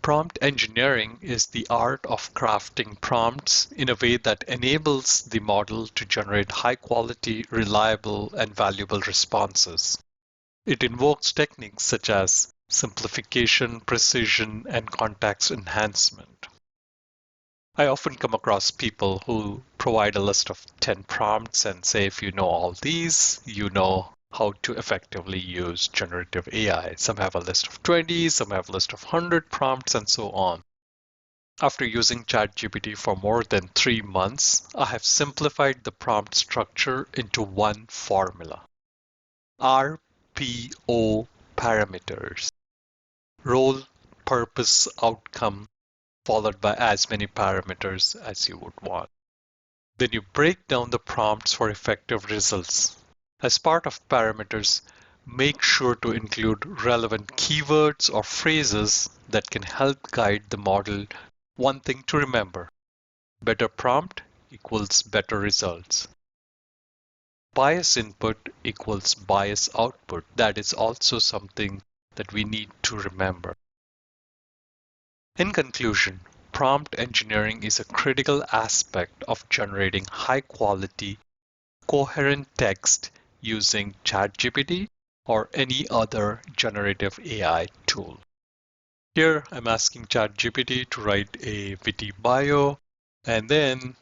Prompt engineering is the art of crafting prompts in a way that enables the model to generate high-quality, reliable, and valuable responses. It invokes techniques such as simplification, precision, and context enhancement. I often come across people who provide a list of 10 prompts and say, if you know all these, you know how to effectively use generative AI. Some have a list of 20, some have a list of 100 prompts, and so on. After using ChatGPT for more than 3 months, I have simplified the prompt structure into one formula. RPO parameters. Role, purpose, outcome, followed by as many parameters as you would want. Then you break down the prompts for effective results. As part of parameters, make sure to include relevant keywords or phrases that can help guide the model. One thing to remember: better prompt equals better results. Bias input equals bias output. That is also something that we need to remember. In conclusion, prompt engineering is a critical aspect of generating high-quality, coherent text using ChatGPT or any other generative AI tool. Here, I'm asking ChatGPT to write a witty bio, and then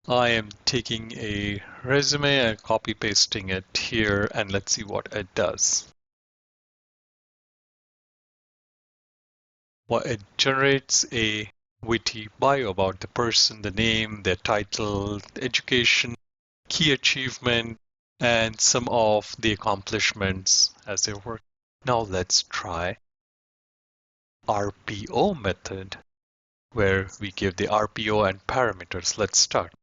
I am taking a resume and copy-pasting it here, and let's see what it does. Well, it generates a witty bio about the person, the name, their title, education, key achievement, and some of the accomplishments as they work. Now let's try RPO method, where we give the RPO and parameters. Let's start.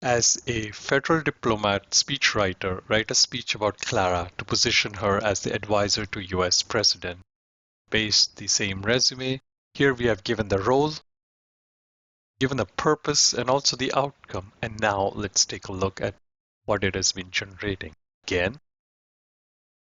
As a federal diplomat speechwriter, write a speech about Clara to position her as the advisor to US President. Paste the same resume. Here we have given the role, given the purpose, and also the outcome. And now let's take a look at what it has been generating. Again,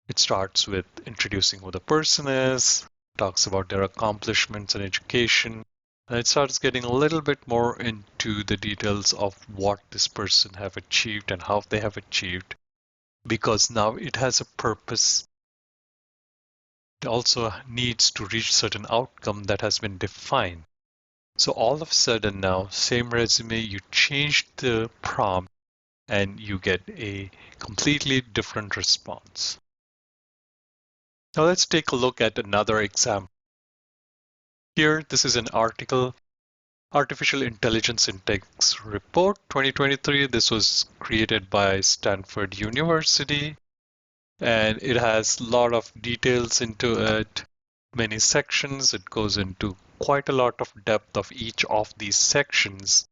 it starts with introducing who the person is, talks about their accomplishments and education, and it starts getting a little bit more into the details of what this person have achieved and how they have achieved, because now it has a purpose. It also needs to reach certain outcome that has been defined. So all of a sudden now, same resume, you change the prompt and you get a completely different response. Now let's take a look at another example. Here, this is an article, Artificial Intelligence in Text Report 2023. This was created by Stanford University, and it has a lot of details into it, many sections. It goes into quite a lot of depth of each of these sections.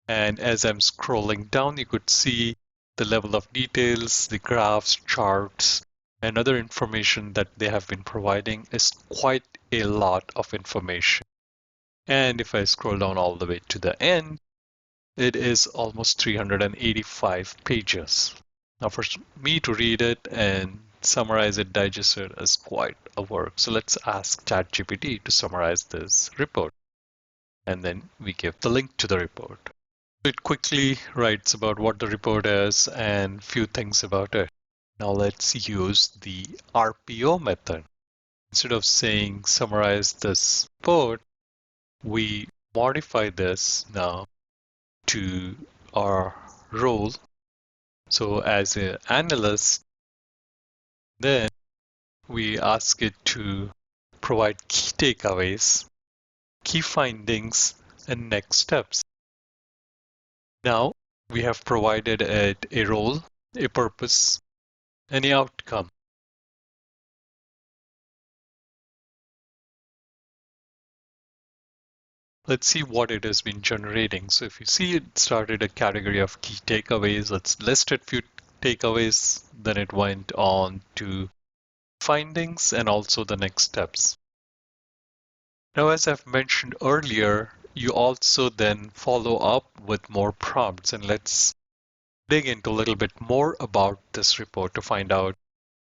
And as I'm scrolling down, you could see the level of details, the graphs, charts, and other information that they have been providing is quite a lot of information. And if I scroll down all the way to the end, it is almost 385 pages. Now for me to read it and summarize it, digest it is quite a work. So let's ask ChatGPT to summarize this report. And then we give the link to the report. It quickly writes about what the report is and few things about it. Now let's use the RPO method. Instead of saying summarize this report, we modify this now to our role. So as an analyst, then we ask it to provide key takeaways, key findings, and next steps. Now we have provided it a role, a purpose, and an outcome. Let's see what it has been generating. So if you see, it started a category of key takeaways. Let's list a few takeaways. Then it went on to findings and also the next steps. Now, as I've mentioned earlier, you also then follow up with more prompts, and let's dig into a little bit more about this report to find out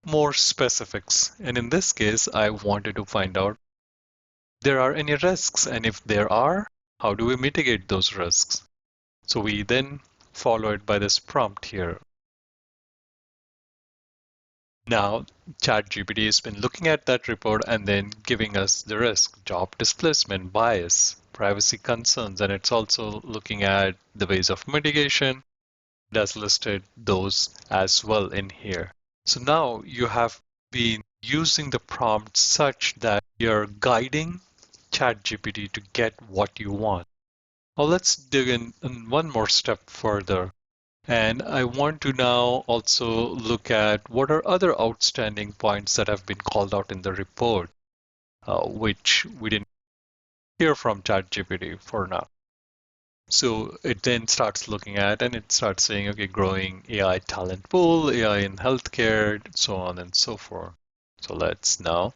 more specifics. And in this case, I wanted to find out there are any risks, and if there are, how do we mitigate those risks? So we then follow it by this prompt here. Now, ChatGPT has been looking at that report and then giving us the risk, job displacement, bias, privacy concerns, and it's also looking at the ways of mitigation. It has listed those as well in here. So now you have been using the prompt such that you're guiding ChatGPT to get what you want. Now let's dig in one more step further. And I want to now also look at what are other outstanding points that have been called out in the report, which we didn't hear from ChatGPT for now. So it then starts looking at and it starts saying, okay, growing AI talent pool, AI in healthcare, so on and so forth. So let's now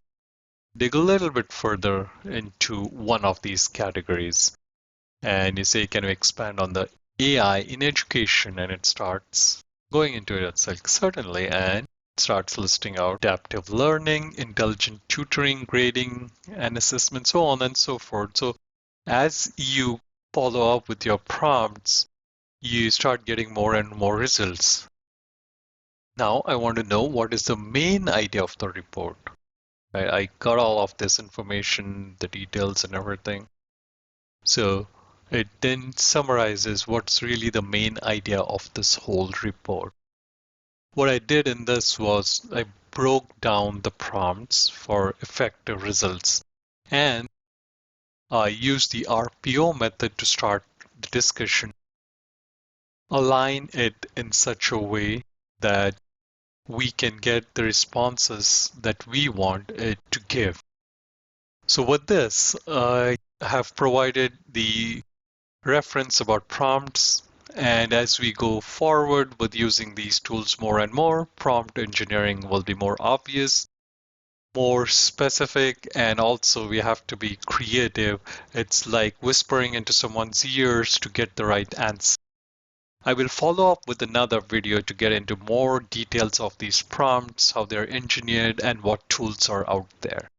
dig a little bit further into one of these categories. And you say, can we expand on the AI in education? And it starts going into it. It's like, certainly. And it starts listing out adaptive learning, intelligent tutoring, grading, and assessment, so on and so forth. So as you follow up with your prompts, you start getting more and more results. Now I want to know what is the main idea of the report. I got all of this information, the details and everything. So it then summarizes what's really the main idea of this whole report. What I did in this was I broke down the prompts for effective results, and I used the RPO method to start the discussion, align it in such a way that we can get the responses that we want it to give. So with this, I have provided the reference about prompts. And as we go forward with using these tools more and more, prompt engineering will be more obvious, more specific, and also we have to be creative. It's like whispering into someone's ears to get the right answer. I will follow up with another video to get into more details of these prompts, how they're engineered, and what tools are out there.